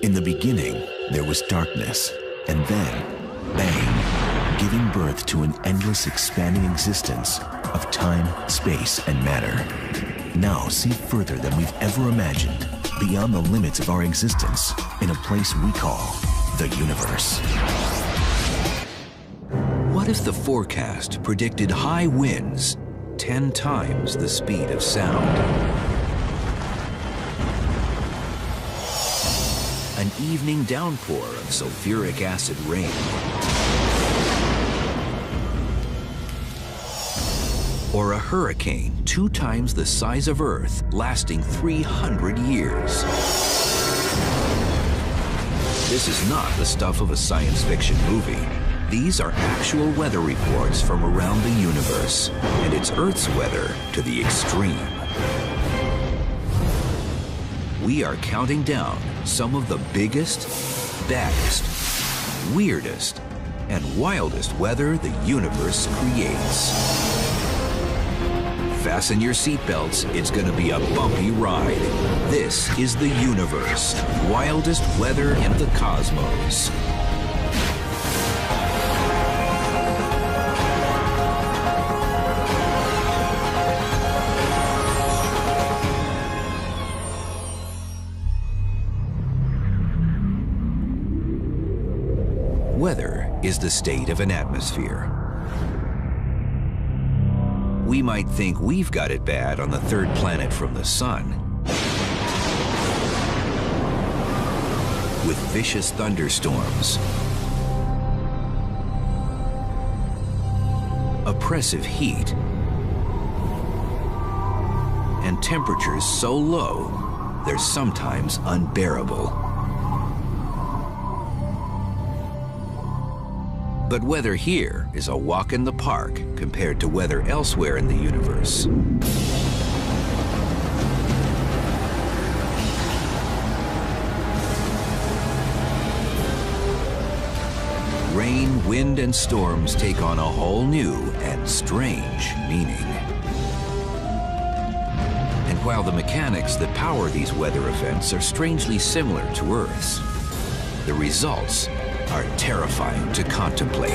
In the beginning, there was darkness, and then, bang, giving birth to an endless expanding existence of time, space, and matter. Now see further than we've ever imagined, beyond the limits of our existence, in a place we call the universe. What if the forecast predicted high winds 10 times the speed of sound? An evening downpour of sulfuric acid rain. Or a hurricane 2 times the size of Earth, lasting 300 years. This is not the stuff of a science fiction movie. These are actual weather reports from around the universe, and it's Earth's weather to the extreme. We are counting down some of the biggest, baddest, weirdest, and wildest weather the universe creates. Fasten your seatbelts, it's gonna be a bumpy ride. This is the universe, wildest weather in the cosmos. Weather is the state of an atmosphere. We might think we've got it bad on the 3rd planet from the sun, with vicious thunderstorms, oppressive heat, and temperatures so low they're sometimes unbearable. But weather here is a walk in the park compared to weather elsewhere in the universe. Rain, wind, and storms take on a whole new and strange meaning. And while the mechanics that power these weather events are strangely similar to Earth's, the results are terrifying to contemplate.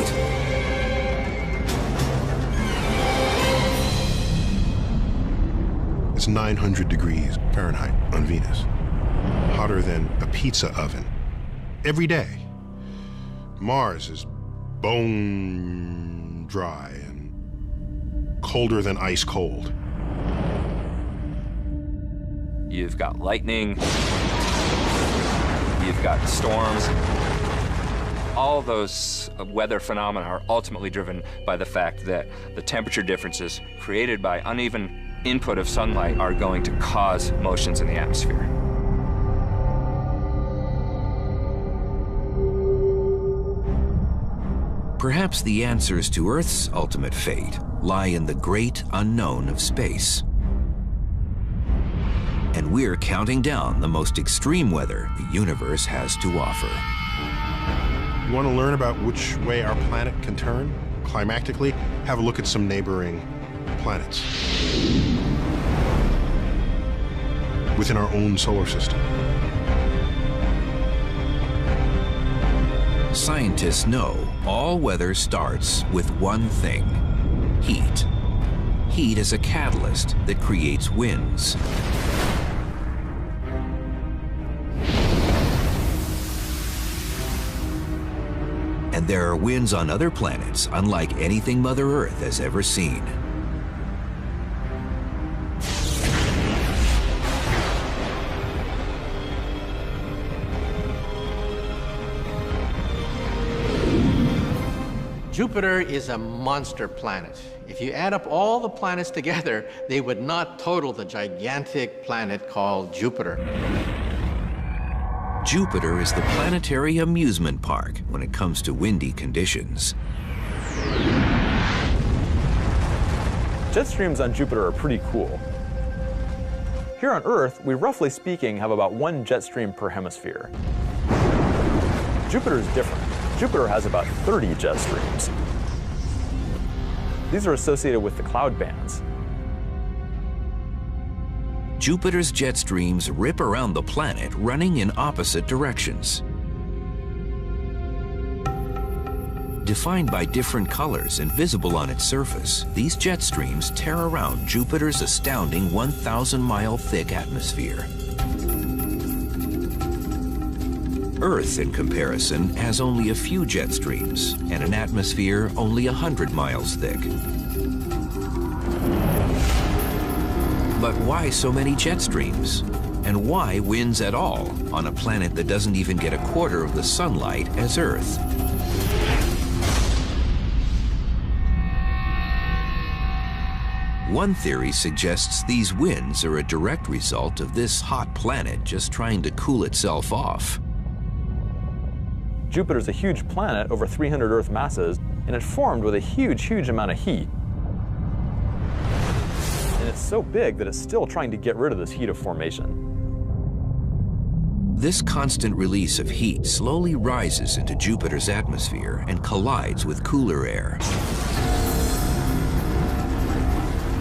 It's 900 degrees Fahrenheit on Venus, hotter than a pizza oven, every day. Mars is bone dry and colder than ice cold. You've got lightning, you've got storms. All those weather phenomena are ultimately driven by the fact that the temperature differences created by uneven input of sunlight are going to cause motions in the atmosphere. Perhaps the answers to Earth's ultimate fate lie in the great unknown of space. And we're counting down the most extreme weather the universe has to offer. You want to learn about which way our planet can turn climactically? Have a look at some neighboring planets within our own solar system. Scientists know all weather starts with one thing: heat. Heat is a catalyst that creates winds. And there are winds on other planets unlike anything Mother Earth has ever seen. Jupiter is a monster planet. If you add up all the planets together, they would not total the gigantic planet called Jupiter. Jupiter is the planetary amusement park when it comes to windy conditions. Jet streams on Jupiter are pretty cool. Here on Earth, we roughly speaking have about 1 jet stream per hemisphere. Jupiter is different. Jupiter has about 30 jet streams. These are associated with the cloud bands. Jupiter's jet streams rip around the planet, running in opposite directions. Defined by different colors and visible on its surface, these jet streams tear around Jupiter's astounding 1,000-mile thick atmosphere. Earth, in comparison, has only a few jet streams and an atmosphere only 100 miles thick. But why so many jet streams? And why winds at all on a planet that doesn't even get a quarter of the sunlight as Earth? One theory suggests these winds are a direct result of this hot planet just trying to cool itself off. Jupiter's a huge planet, over 300 Earth masses, and it formed with a huge amount of heat. And it's so big that it's still trying to get rid of this heat of formation. This constant release of heat slowly rises into Jupiter's atmosphere and collides with cooler air.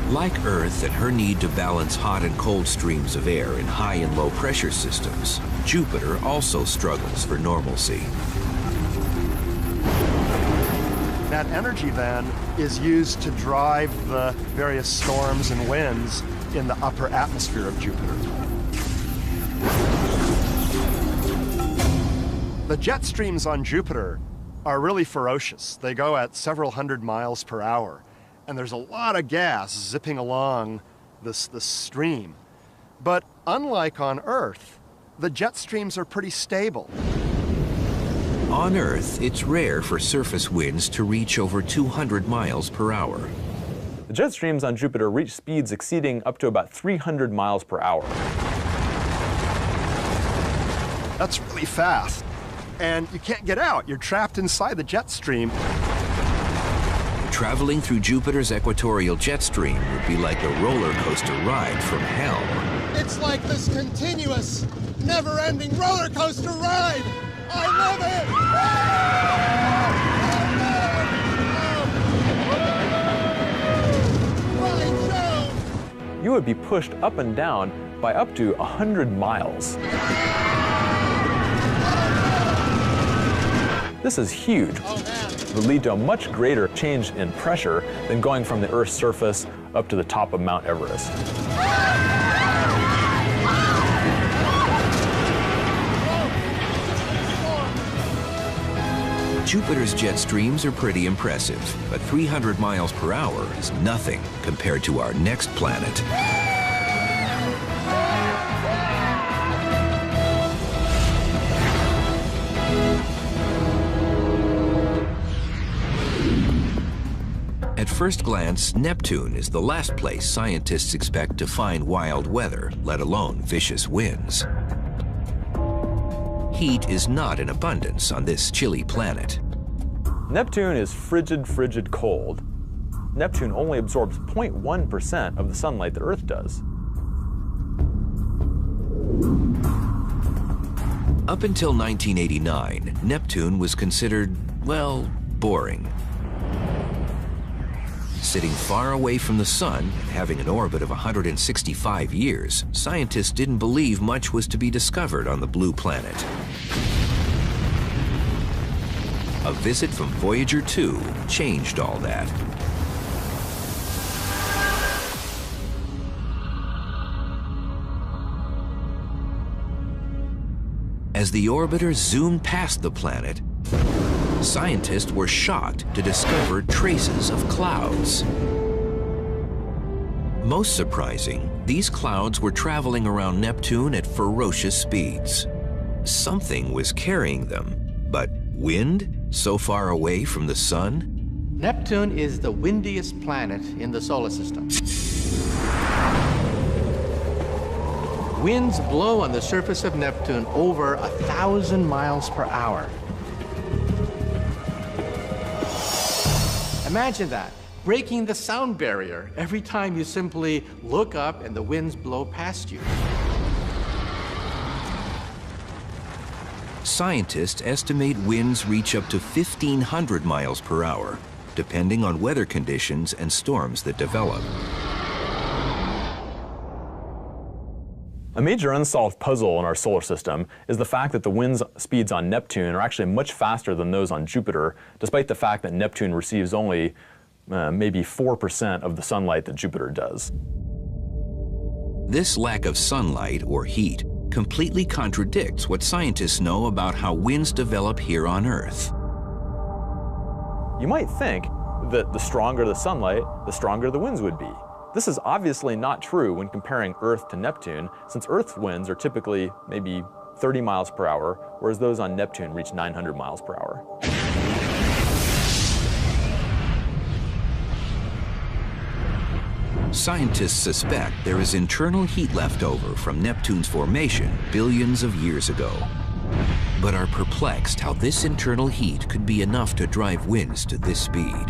Like Earth and her need to balance hot and cold streams of air in high and low pressure systems, Jupiter also struggles for normalcy. That energy then is used to drive the various storms and winds in the upper atmosphere of Jupiter. The jet streams on Jupiter are really ferocious. They go at several hundred miles per hour. And there's a lot of gas zipping along this stream. But unlike on Earth, the jet streams are pretty stable. On Earth, it's rare for surface winds to reach over 200 miles per hour. The jet streams on Jupiter reach speeds exceeding up to about 300 miles per hour. That's really fast. And you can't get out. You're trapped inside the jet stream. Traveling through Jupiter's equatorial jet stream would be like a roller coaster ride from hell. It's like this continuous, never-ending roller coaster ride. I love it! Right, You would be pushed up and down by up to 100 miles. This is huge. It would lead to a much greater change in pressure than going from the Earth's surface up to the top of Mount Everest. Jupiter's jet streams are pretty impressive, but 300 miles per hour is nothing compared to our next planet. At first glance, Neptune is the last place scientists expect to find wild weather, let alone vicious winds. Heat is not in abundance on this chilly planet. Neptune is frigid cold. Neptune only absorbs 0.1% of the sunlight that Earth does. Up until 1989, Neptune was considered, well, boring. Sitting far away from the sun and having an orbit of 165 years, scientists didn't believe much was to be discovered on the blue planet. A visit from Voyager 2 changed all that. As the orbiter zoomed past the planet, scientists were shocked to discover traces of clouds. Most surprising, these clouds were traveling around Neptune at ferocious speeds. Something was carrying them, but wind so far away from the sun? Neptune is the windiest planet in the solar system. Winds blow on the surface of Neptune over 1,000 miles per hour. Imagine that, breaking the sound barrier every time you simply look up and the winds blow past you. Scientists estimate winds reach up to 1,500 miles per hour, depending on weather conditions and storms that develop. A major unsolved puzzle in our solar system is the fact that the wind speeds on Neptune are actually much faster than those on Jupiter, despite the fact that Neptune receives only maybe 4% of the sunlight that Jupiter does. This lack of sunlight or heat completely contradicts what scientists know about how winds develop here on Earth. You might think that the stronger the sunlight, the stronger the winds would be. This is obviously not true when comparing Earth to Neptune, since Earth's winds are typically maybe 30 miles per hour, whereas those on Neptune reach 900 miles per hour. Scientists suspect there is internal heat left over from Neptune's formation billions of years ago, but are perplexed how this internal heat could be enough to drive winds to this speed.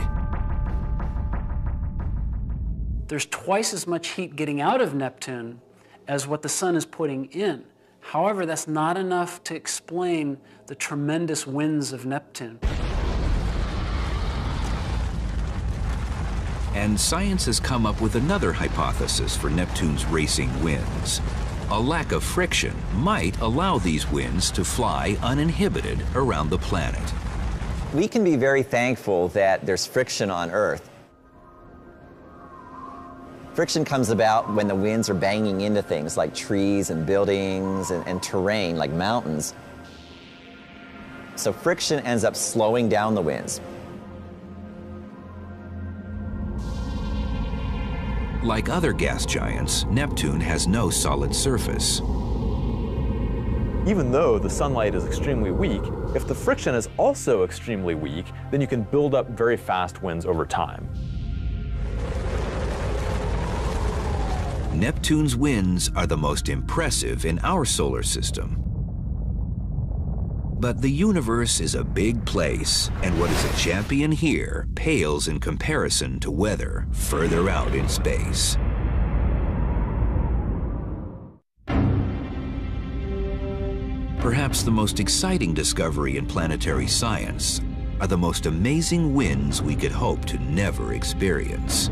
There's twice as much heat getting out of Neptune as what the sun is putting in. However, that's not enough to explain the tremendous winds of Neptune. And science has come up with another hypothesis for Neptune's racing winds. A lack of friction might allow these winds to fly uninhibited around the planet. We can be very thankful that there's friction on Earth. Friction comes about when the winds are banging into things like trees and buildings and terrain like mountains. So friction ends up slowing down the winds. Like other gas giants, Neptune has no solid surface. Even though the sunlight is extremely weak, if the friction is also extremely weak, then you can build up very fast winds over time. Neptune's winds are the most impressive in our solar system. But the universe is a big place, and what is a champion here pales in comparison to weather further out in space. Perhaps the most exciting discovery in planetary science are the most amazing winds we could hope to never experience.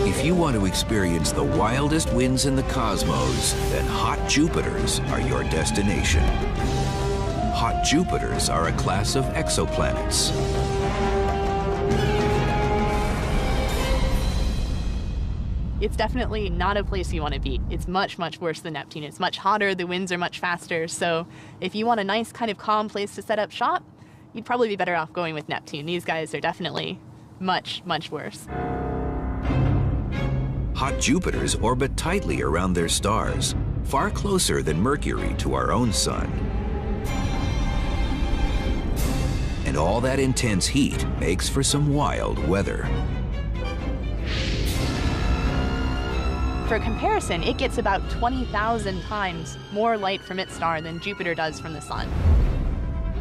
If you want to experience the wildest winds in the cosmos, then hot Jupiters are your destination. Hot Jupiters are a class of exoplanets. It's definitely not a place you want to be. It's much, much worse than Neptune. It's much hotter, the winds are much faster, so if you want a nice kind of calm place to set up shop, you'd probably be better off going with Neptune. These guys are definitely much, much worse. Hot Jupiters orbit tightly around their stars, far closer than Mercury to our own sun. And all that intense heat makes for some wild weather. For comparison, it gets about 20,000 times more light from its star than Jupiter does from the sun.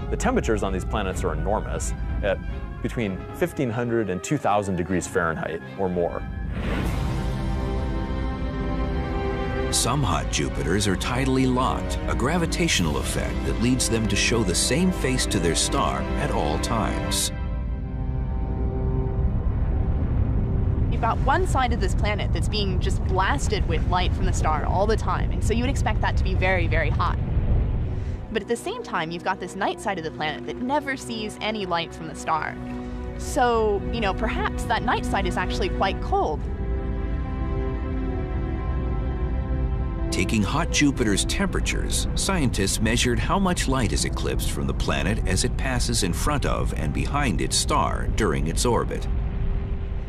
The temperatures on these planets are enormous, at between 1,500 and 2,000 degrees Fahrenheit or more. Some hot Jupiters are tidally locked, a gravitational effect that leads them to show the same face to their star at all times. You've got one side of this planet that's being just blasted with light from the star all the time, and so you would expect that to be very, very hot. But at the same time, you've got this night side of the planet that never sees any light from the star. So, perhaps that night side is actually quite cold. Taking hot Jupiter's temperatures, scientists measured how much light is eclipsed from the planet as it passes in front of and behind its star during its orbit.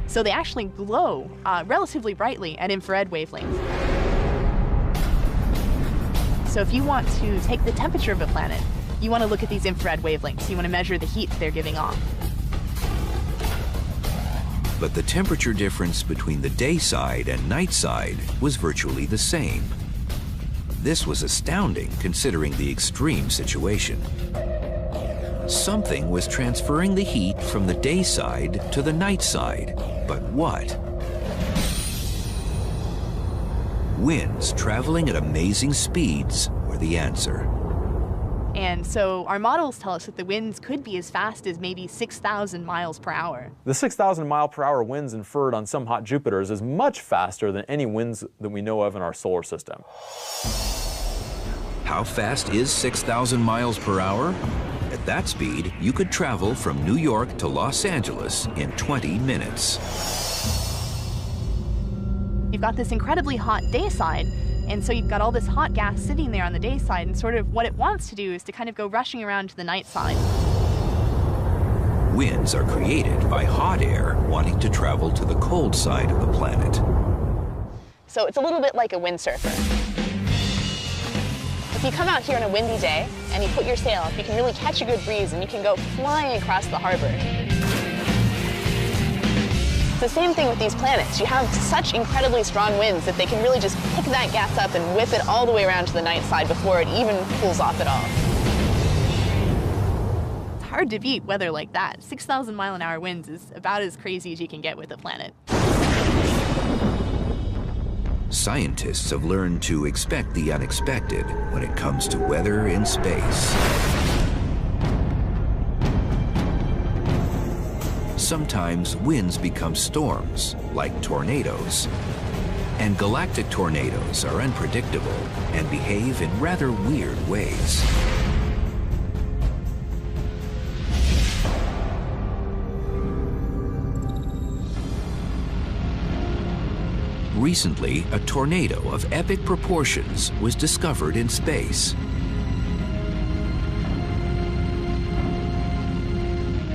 So they actually glow relatively brightly at infrared wavelengths. So if you want to take the temperature of a planet, you want to look at these infrared wavelengths. You want to measure the heat they're giving off. But the temperature difference between the day side and night side was virtually the same. This was astounding considering the extreme situation. Something was transferring the heat from the day side to the night side, but what? Winds traveling at amazing speeds were the answer. And so our models tell us that the winds could be as fast as maybe 6,000 miles per hour. The 6,000 mile per hour winds inferred on some hot Jupiters is much faster than any winds that we know of in our solar system. How fast is 6,000 miles per hour? At that speed, you could travel from New York to Los Angeles in 20 minutes. You've got this incredibly hot day side, and so you've got all this hot gas sitting there on the day side, and sort of what it wants to do is to kind of go rushing around to the night side. Winds are created by hot air wanting to travel to the cold side of the planet. So it's a little bit like a windsurfer. If you come out here on a windy day and you put your sail up, you can really catch a good breeze and you can go flying across the harbor. It's the same thing with these planets. You have such incredibly strong winds that they can really just pick that gas up and whip it all the way around to the night side before it even cools off at all. It's hard to beat weather like that. 6,000 mile an hour winds is about as crazy as you can get with a planet. Scientists have learned to expect the unexpected when it comes to weather in space. Sometimes winds become storms, like tornadoes. And galactic tornadoes are unpredictable and behave in rather weird ways. Recently, a tornado of epic proportions was discovered in space.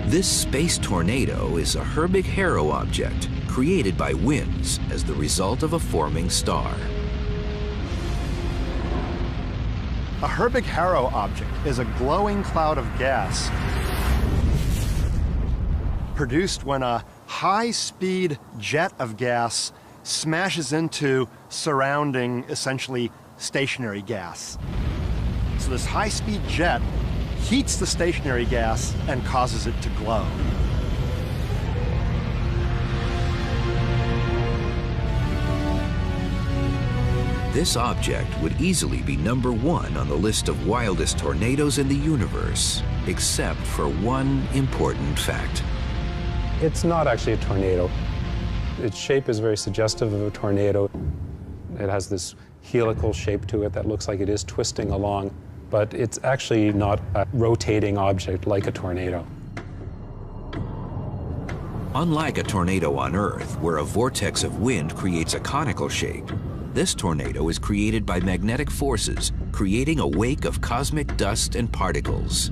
This space tornado is a Herbig-Haro object created by winds as the result of a forming star. A Herbig-Haro object is a glowing cloud of gas produced when a high-speed jet of gas smashes into surrounding, essentially, stationary gas. So this high-speed jet heats the stationary gas and causes it to glow. This object would easily be #1 on the list of wildest tornadoes in the universe, except for one important fact. It's not actually a tornado. Its shape is very suggestive of a tornado. It has this helical shape to it that looks like it is twisting along, but it's actually not a rotating object like a tornado. Unlike a tornado on Earth, where a vortex of wind creates a conical shape, this tornado is created by magnetic forces, creating a wake of cosmic dust and particles.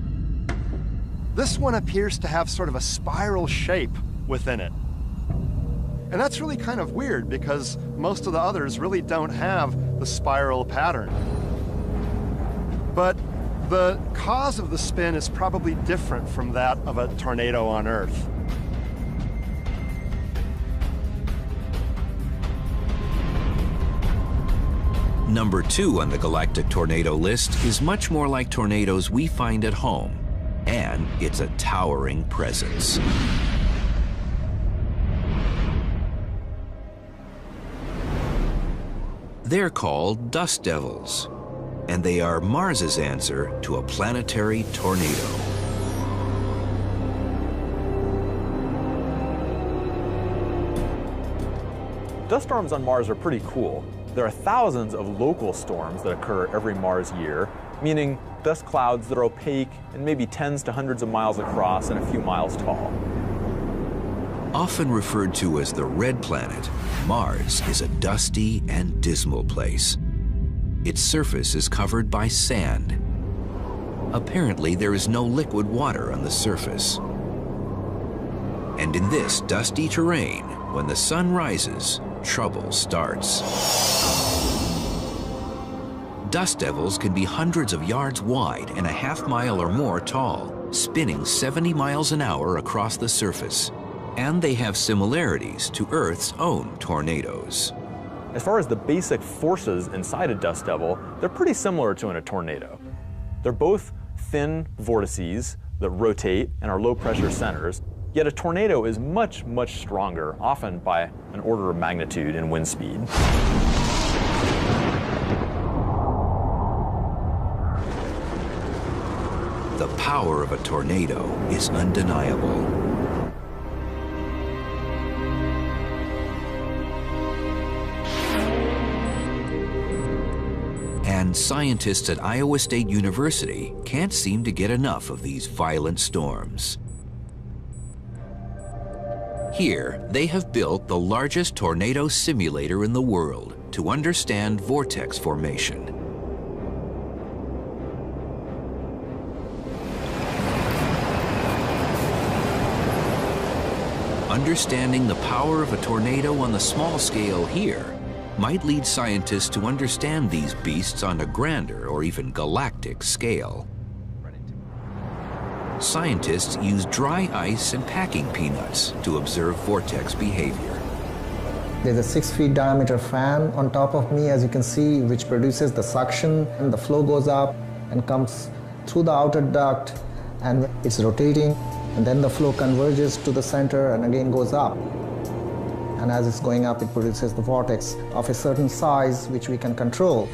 This one appears to have sort of a spiral shape within it. And that's really kind of weird because most of the others really don't have the spiral pattern. But the cause of the spin is probably different from that of a tornado on Earth. #2 on the galactic tornado list is much more like tornadoes we find at home, and it's a towering presence. They're called dust devils, and they are Mars's answer to a planetary tornado. Dust storms on Mars are pretty cool. There are thousands of local storms that occur every Mars year, meaning dust clouds that are opaque and maybe tens to hundreds of miles across and a few miles tall. Often referred to as the red planet, Mars is a dusty and dismal place. Its surface is covered by sand. Apparently, there is no liquid water on the surface. And in this dusty terrain, when the sun rises, trouble starts. Dust devils can be hundreds of yards wide and a half-mile or more tall, spinning 70 miles an hour across the surface. And they have similarities to Earth's own tornadoes. As far as the basic forces inside a dust devil, they're pretty similar to in a tornado. They're both thin vortices that rotate and are low-pressure centers, yet a tornado is much, much stronger, often by an order of magnitude in wind speed. The power of a tornado is undeniable. And scientists at Iowa State University can't seem to get enough of these violent storms. Here, they have built the largest tornado simulator in the world to understand vortex formation. Understanding the power of a tornado on the small scale here might lead scientists to understand these beasts on a grander or even galactic scale. Scientists use dry ice and packing peanuts to observe vortex behavior. There's a 6 feet diameter fan on top of me, as you can see, which produces the suction, and the flow goes up and comes through the outer duct, and it's rotating, and then the flow converges to the center and again goes up. And as it's going up, it produces the vortex of a certain size, which we can control.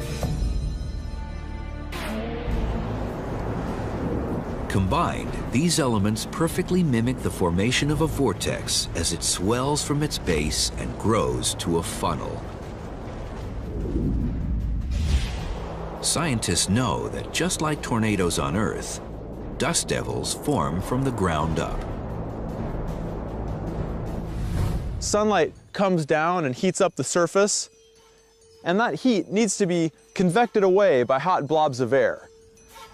Combined, these elements perfectly mimic the formation of a vortex as it swells from its base and grows to a funnel. Scientists know that just like tornadoes on Earth, dust devils form from the ground up. Sunlight comes down and heats up the surface, and that heat needs to be convected away by hot blobs of air.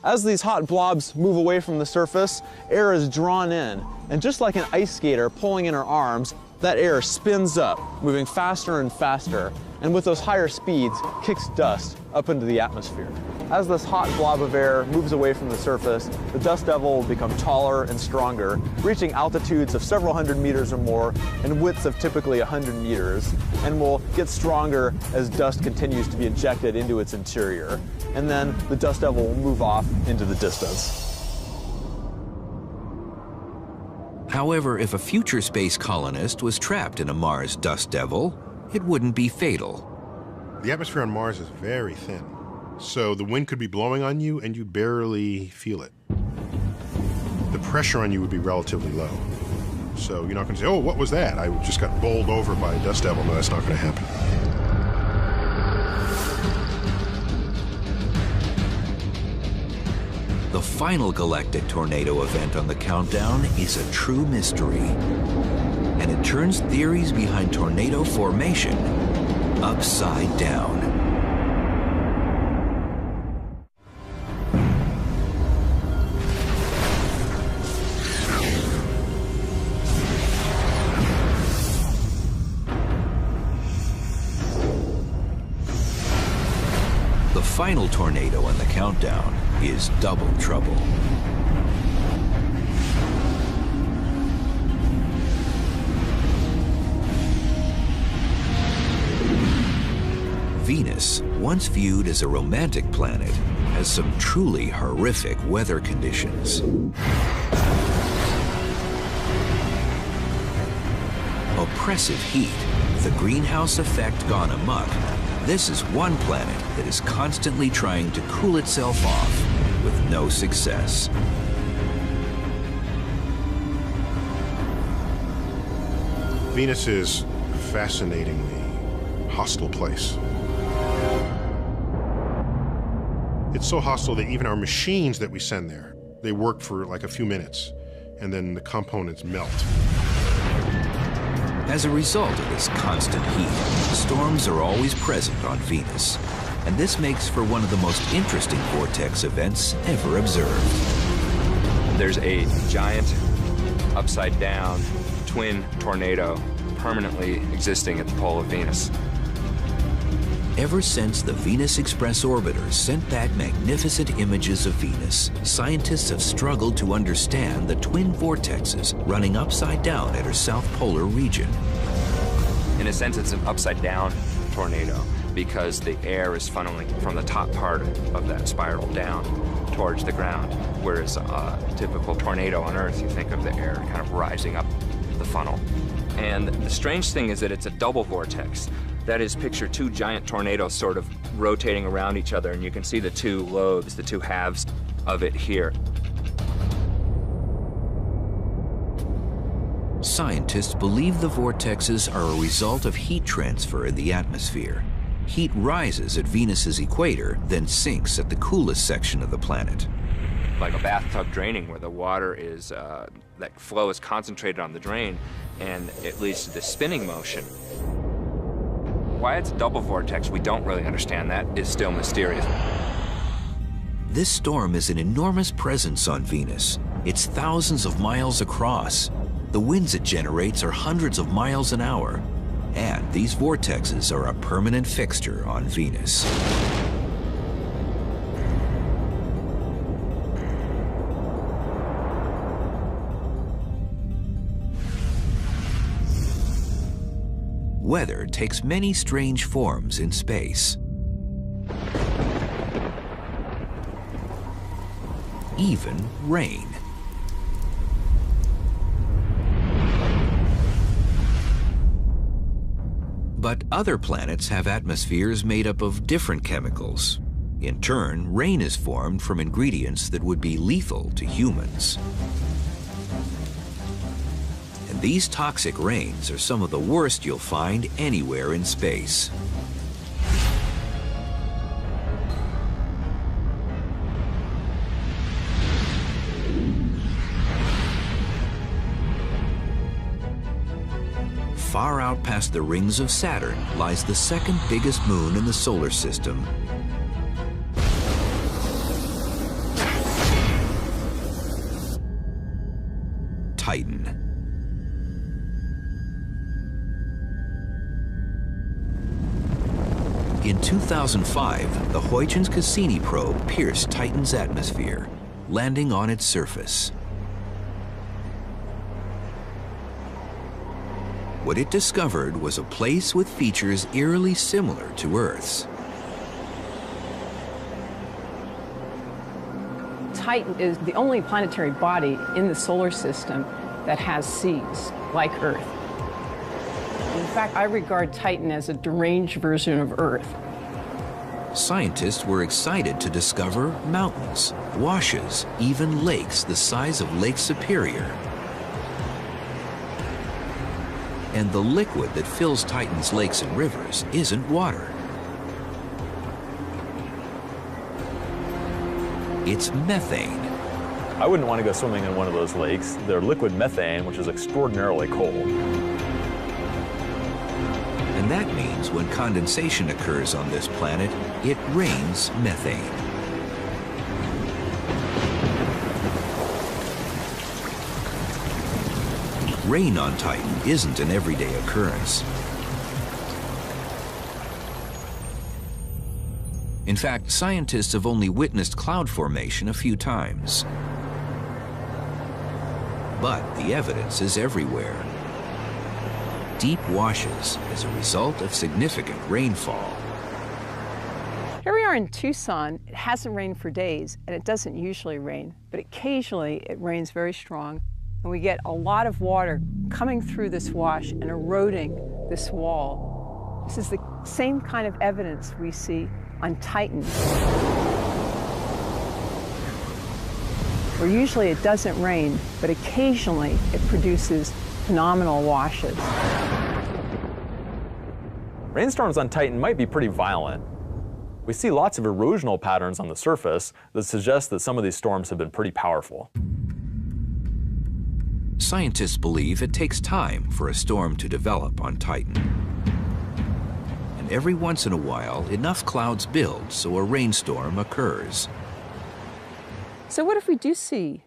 As these hot blobs move away from the surface, air is drawn in, and just like an ice skater pulling in her arms, that air spins up, moving faster and faster, and with those higher speeds, kicks dust up into the atmosphere. As this hot blob of air moves away from the surface, the dust devil will become taller and stronger, reaching altitudes of several hundred meters or more and widths of typically 100 meters, and will get stronger as dust continues to be ejected into its interior. And then the dust devil will move off into the distance. However, if a future space colonist was trapped in a Mars dust devil, it wouldn't be fatal. The atmosphere on Mars is very thin, so the wind could be blowing on you and you barely feel it. The pressure on you would be relatively low. So you're not going to say, oh, what was that? I just got bowled over by a dust devil. No, that's not going to happen. The final galactic tornado event on the countdown is a true mystery, and it turns theories behind tornado formation upside down. The final tornado on the countdown is double trouble. Venus, once viewed as a romantic planet, has some truly horrific weather conditions. Oppressive heat, with the greenhouse effect gone amok, this is one planet that is constantly trying to cool itself off with no success. Venus is a fascinatingly hostile place. It's so hostile that even our machines that we send there, they work for like a few minutes, and then the components melt. As a result of this constant heat, storms are always present on Venus, and this makes for one of the most interesting vortex events ever observed. There's a giant, upside-down, twin tornado permanently existing at the pole of Venus. Ever since the Venus Express orbiter sent back magnificent images of Venus, scientists have struggled to understand the twin vortexes running upside down at her south polar region. In a sense, it's an upside-down tornado because the air is funneling from the top part of that spiral down towards the ground, whereas a typical tornado on Earth, you think of the air kind of rising up the funnel. And the strange thing is that it's a double vortex. That is, picture two giant tornadoes sort of rotating around each other, and you can see the two lobes, the two halves of it here. Scientists believe the vortexes are a result of heat transfer in the atmosphere. Heat rises at Venus's equator, then sinks at the coolest section of the planet. Like a bathtub draining, where the water is, that flow is concentrated on the drain, and it leads to this spinning motion. Why it's a double vortex, we don't really understand. That is still mysterious. This storm is an enormous presence on Venus. It's thousands of miles across. The winds it generates are hundreds of miles an hour. And these vortexes are a permanent fixture on Venus. Weather takes many strange forms in space. Even rain. But other planets have atmospheres made up of different chemicals. In turn, rain is formed from ingredients that would be lethal to humans. And these toxic rains are some of the worst you'll find anywhere in space. Far out past the rings of Saturn lies the second biggest moon in the solar system. Titan. In 2005, the Huygens Cassini probe pierced Titan's atmosphere, landing on its surface. What it discovered was a place with features eerily similar to Earth's. Titan is the only planetary body in the solar system that has seas, like Earth. In fact, I regard Titan as a deranged version of Earth. Scientists were excited to discover mountains, washes, even lakes the size of Lake Superior. And the liquid that fills Titan's lakes and rivers isn't water. It's methane. I wouldn't want to go swimming in one of those lakes. They're liquid methane, which is extraordinarily cold. And that means when condensation occurs on this planet, it rains methane. Rain on Titan isn't an everyday occurrence. In fact, scientists have only witnessed cloud formation a few times. But the evidence is everywhere. Deep washes as a result of significant rainfall. Here we are in Tucson. It hasn't rained for days, and it doesn't usually rain, but occasionally it rains very strong. And we get a lot of water coming through this wash and eroding this wall. This is the same kind of evidence we see on Titan, where usually it doesn't rain, but occasionally it produces phenomenal washes. Rainstorms on Titan might be pretty violent. We see lots of erosional patterns on the surface that suggest that some of these storms have been pretty powerful. Scientists believe it takes time for a storm to develop on Titan. And every once in a while, enough clouds build so a rainstorm occurs. So what if we do see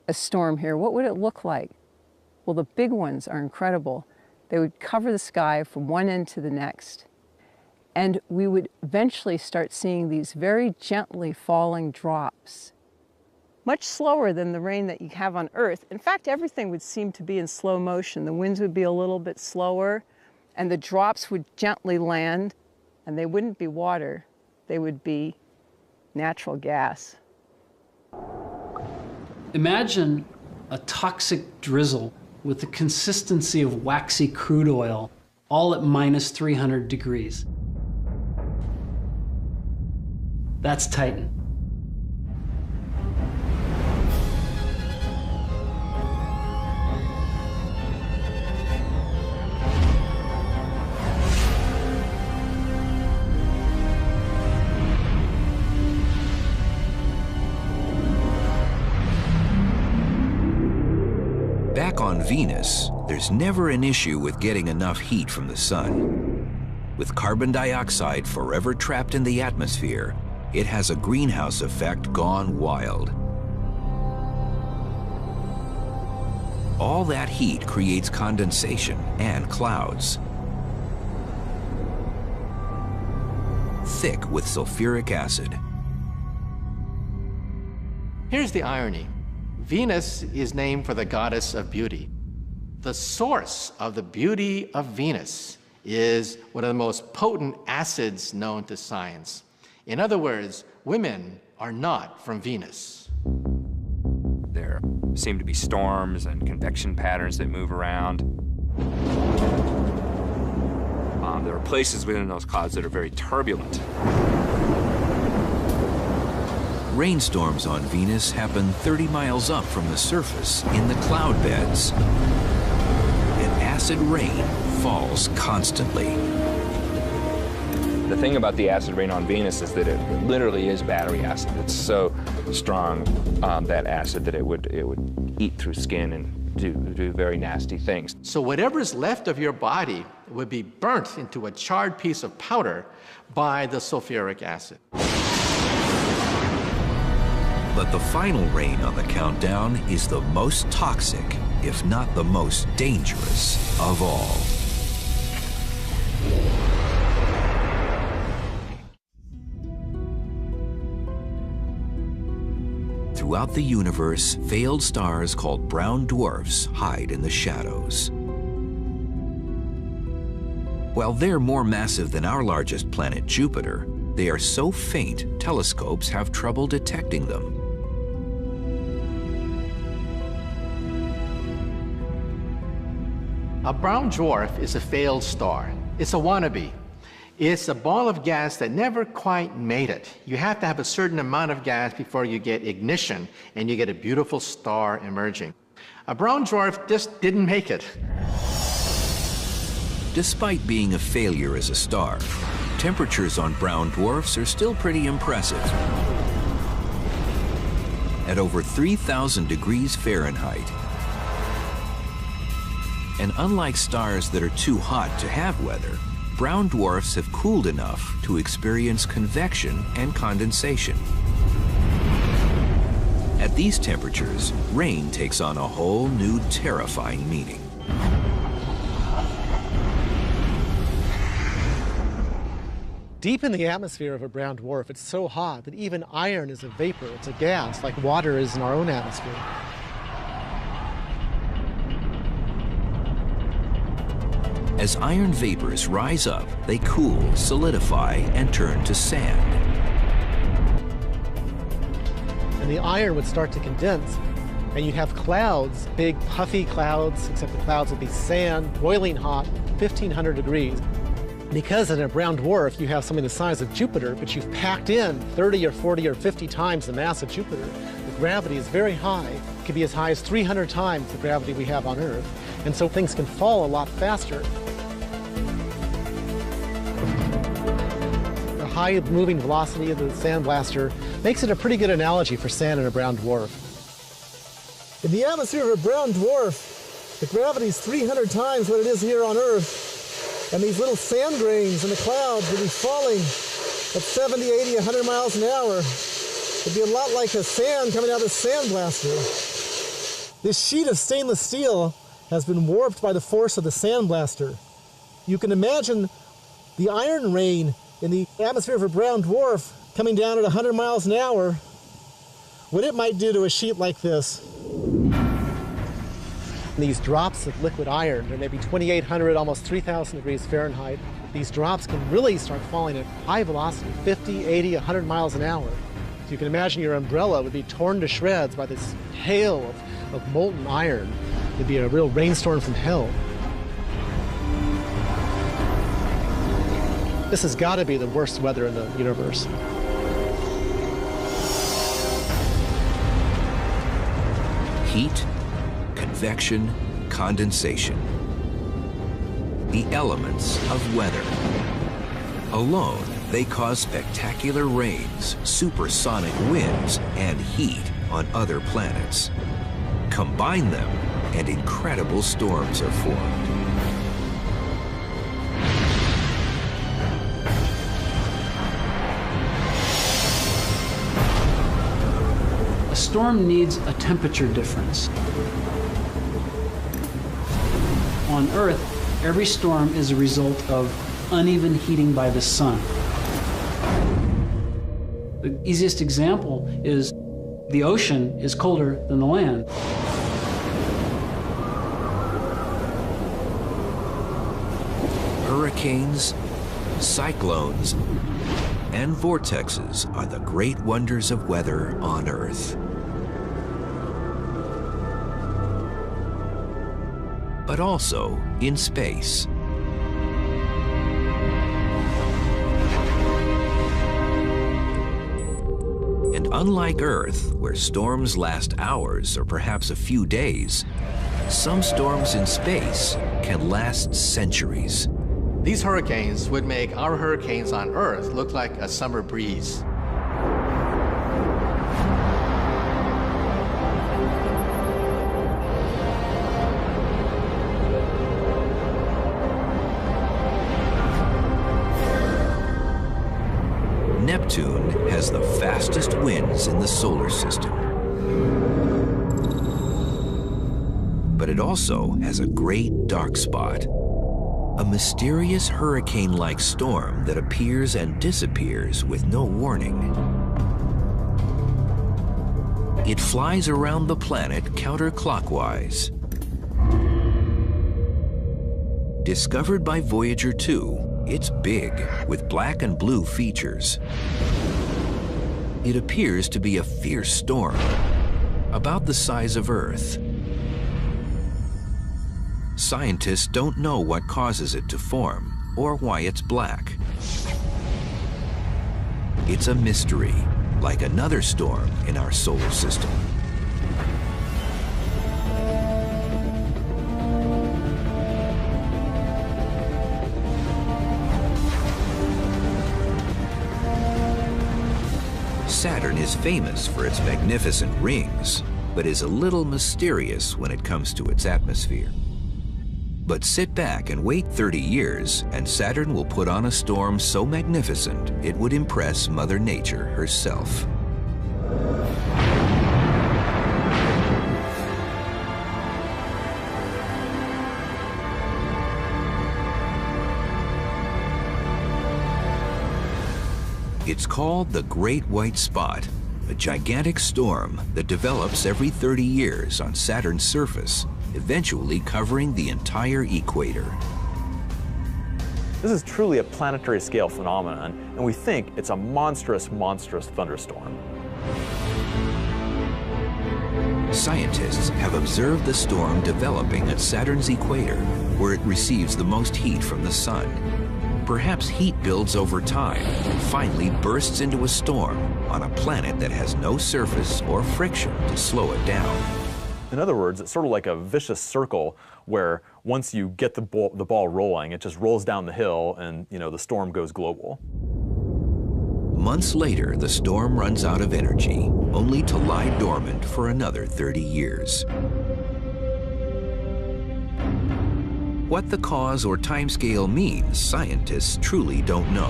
a storm here? What would it look like? Well, the big ones are incredible. They would cover the sky from one end to the next. And we would eventually start seeing these very gently falling drops, much slower than the rain that you have on Earth. In fact, everything would seem to be in slow motion. The winds would be a little bit slower, and the drops would gently land, and they wouldn't be water. They would be natural gas. Imagine a toxic drizzle with the consistency of waxy crude oil, all at minus 300 degrees. That's Titan. On Venus, there's never an issue with getting enough heat from the sun. With carbon dioxide forever trapped in the atmosphere, it has a greenhouse effect gone wild. All that heat creates condensation and clouds, thick with sulfuric acid. Here's the irony. Venus is named for the goddess of beauty. The source of the beauty of Venus is one of the most potent acids known to science. In other words, women are not from Venus. There seem to be storms and convection patterns that move around. There are places within those clouds that are very turbulent. Rainstorms on Venus happen 30 miles up from the surface in the cloud beds. And acid rain falls constantly. The thing about the acid rain on Venus is that it literally is battery acid. It's so strong, that acid, that it would eat through skin and do very nasty things. So whatever's left of your body would be burnt into a charred piece of powder by the sulfuric acid. But the final rain on the countdown is the most toxic, if not the most dangerous of all. Throughout the universe, failed stars called brown dwarfs hide in the shadows. While they're more massive than our largest planet, Jupiter, they are so faint, telescopes have trouble detecting them. A brown dwarf is a failed star. It's a wannabe. It's a ball of gas that never quite made it. You have to have a certain amount of gas before you get ignition and you get a beautiful star emerging. A brown dwarf just didn't make it. Despite being a failure as a star, temperatures on brown dwarfs are still pretty impressive. At over 3,000 degrees Fahrenheit. And unlike stars that are too hot to have weather, brown dwarfs have cooled enough to experience convection and condensation. At these temperatures, rain takes on a whole new terrifying meaning. Deep in the atmosphere of a brown dwarf, it's so hot that even iron is a vapor. It's a gas, like water is in our own atmosphere. As iron vapors rise up, they cool, solidify, and turn to sand. And the iron would start to condense, and you'd have clouds, big puffy clouds, except the clouds would be sand, boiling hot, 1,500 degrees. Because in a brown dwarf, you have something the size of Jupiter, but you've packed in 30 or 40 or 50 times the mass of Jupiter. The gravity is very high. It can be as high as 300 times the gravity we have on Earth. And so things can fall a lot faster. The high moving velocity of the sand blaster makes it a pretty good analogy for sand in a brown dwarf. In the atmosphere of a brown dwarf, the gravity is 300 times what it is here on Earth. And these little sand grains in the clouds would be falling at 70, 80, 100 miles an hour. It'd be a lot like a sand coming out of a sand blaster. This sheet of stainless steel has been warped by the force of the sand blaster. You can imagine the iron rain in the atmosphere of a brown dwarf coming down at 100 miles an hour, what it might do to a sheet like this. These drops of liquid iron, they're maybe 2,800, almost 3,000 degrees Fahrenheit. These drops can really start falling at high velocity, 50, 80, 100 miles an hour. So you can imagine your umbrella would be torn to shreds by this hail of molten iron. It'd be a real rainstorm from hell. This has got to be the worst weather in the universe. Heat, convection, condensation. The elements of weather. Alone, they cause spectacular rains, supersonic winds, and heat on other planets. Combine them, and incredible storms are formed. A storm needs a temperature difference. On Earth, every storm is a result of uneven heating by the sun. The easiest example is the ocean is colder than the land. Hurricanes, cyclones, and vortexes are the great wonders of weather on Earth. But also in space. And unlike Earth, where storms last hours or perhaps a few days, some storms in space can last centuries. These hurricanes would make our hurricanes on Earth look like a summer breeze. Neptune has the fastest winds in the solar system. But it also has a great dark spot. A mysterious hurricane-like storm that appears and disappears with no warning. It flies around the planet counterclockwise. Discovered by Voyager 2, it's big, with black and blue features. It appears to be a fierce storm, about the size of Earth. Scientists don't know what causes it to form or why it's black. It's a mystery, like another storm in our solar system. Saturn is famous for its magnificent rings, but is a little mysterious when it comes to its atmosphere. But sit back and wait 30 years, and Saturn will put on a storm so magnificent it would impress Mother Nature herself. It's called the Great White Spot, a gigantic storm that develops every 30 years on Saturn's surface, eventually covering the entire equator. This is truly a planetary scale phenomenon, and we think it's a monstrous, monstrous thunderstorm. Scientists have observed the storm developing at Saturn's equator, where it receives the most heat from the sun. Perhaps heat builds over time and finally bursts into a storm on a planet that has no surface or friction to slow it down. In other words, it's sort of like a vicious circle where once you get the ball rolling, it just rolls down the hill and, the storm goes global. Months later, the storm runs out of energy, only to lie dormant for another 30 years. What the cause or timescale means, scientists truly don't know.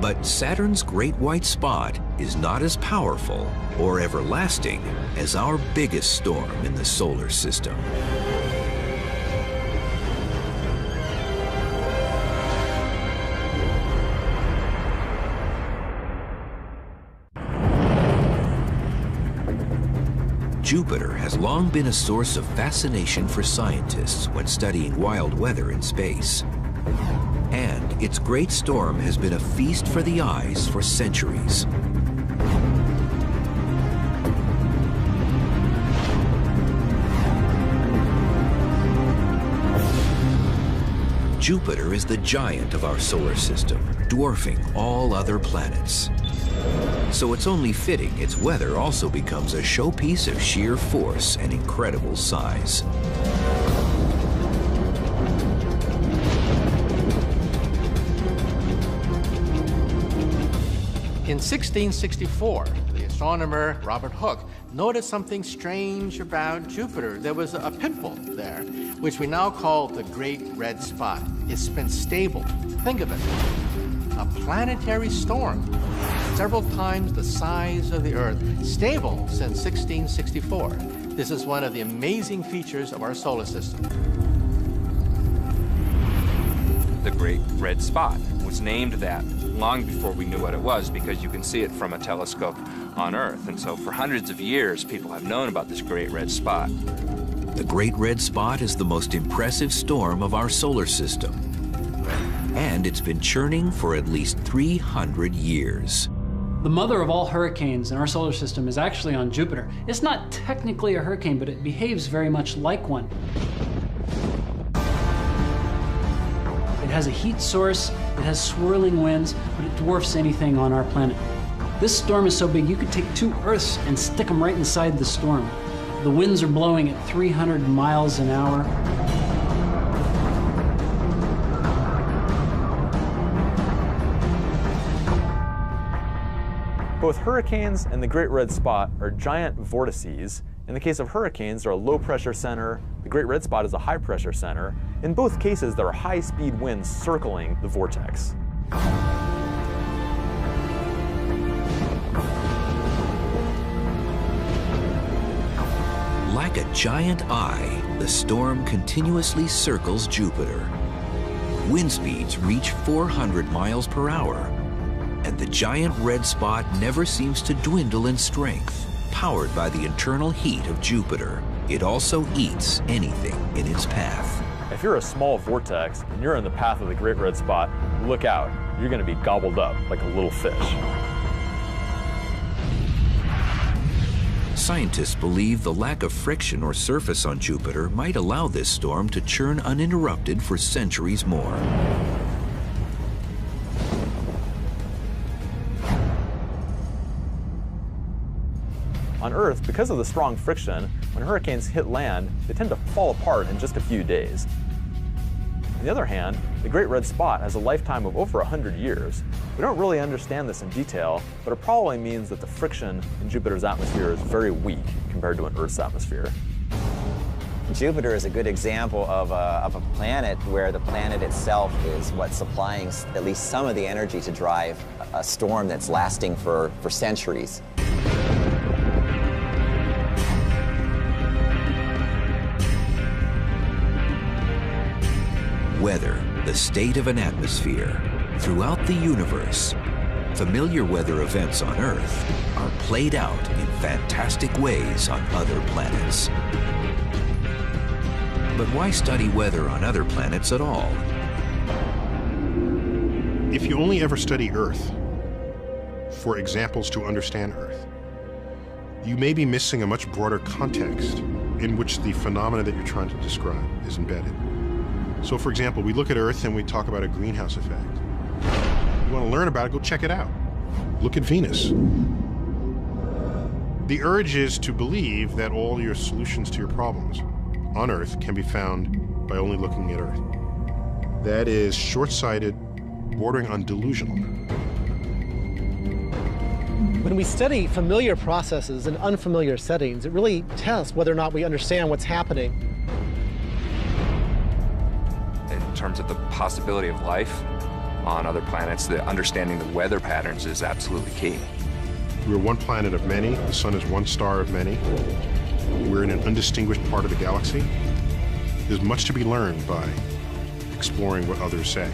But Saturn's Great White Spot is not as powerful or everlasting as our biggest storm in the solar system. Jupiter has long been a source of fascination for scientists when studying wild weather in space. And its great storm has been a feast for the eyes for centuries. Jupiter is the giant of our solar system, dwarfing all other planets. So it's only fitting its weather also becomes a showpiece of sheer force and incredible size. In 1664, the astronomer Robert Hooke noticed something strange about Jupiter. There was a pimple there, which we now call the Great Red Spot. It's been stable. Think of it. A planetary storm, several times the size of the Earth, stable since 1664. This is one of the amazing features of our solar system. The Great Red Spot was named that long before we knew what it was, because you can see it from a telescope on Earth. And so for hundreds of years, people have known about this Great Red Spot. The Great Red Spot is the most impressive storm of our solar system. And it's been churning for at least 300 years. The mother of all hurricanes in our solar system is actually on Jupiter. It's not technically a hurricane, but it behaves very much like one. It has a heat source, it has swirling winds, but it dwarfs anything on our planet. This storm is so big you could take 2 Earths and stick them right inside the storm. The winds are blowing at 300 miles an hour. Both hurricanes and the Great Red Spot are giant vortices. In the case of hurricanes, they're a low-pressure center. The Great Red Spot is a high-pressure center. In both cases, there are high-speed winds circling the vortex. Like a giant eye, the storm continuously circles Jupiter. Wind speeds reach 400 miles per hour, and the giant red spot never seems to dwindle in strength. Powered by the internal heat of Jupiter, it also eats anything in its path. If you're a small vortex and you're in the path of the Great Red Spot, look out. You're going to be gobbled up like a little fish. Scientists believe the lack of friction or surface on Jupiter might allow this storm to churn uninterrupted for centuries more. On Earth, because of the strong friction, when hurricanes hit land, they tend to fall apart in just a few days. On the other hand, the Great Red Spot has a lifetime of over 100 years. We don't really understand this in detail, but it probably means that the friction in Jupiter's atmosphere is very weak compared to an Earth's atmosphere. Jupiter is a good example of a planet where the planet itself is what's supplying at least some of the energy to drive a storm that's lasting for centuries. Weather, the state of an atmosphere. Throughout the universe, familiar weather events on Earth are played out in fantastic ways on other planets. But why study weather on other planets at all? If you only ever study Earth for examples to understand Earth, you may be missing a much broader context in which the phenomena that you're trying to describe is embedded. So, for example, we look at Earth and we talk about a greenhouse effect. You want to learn about it, go check it out. Look at Venus. The urge is to believe that all your solutions to your problems on Earth can be found by only looking at Earth. That is short-sighted, bordering on delusional. When we study familiar processes in unfamiliar settings, it really tests whether or not we understand what's happening. In terms of the possibility of life on other planets, the understanding the weather patterns is absolutely key. We're one planet of many. The sun is one star of many. We're in an undistinguished part of the galaxy. There's much to be learned by exploring what others say.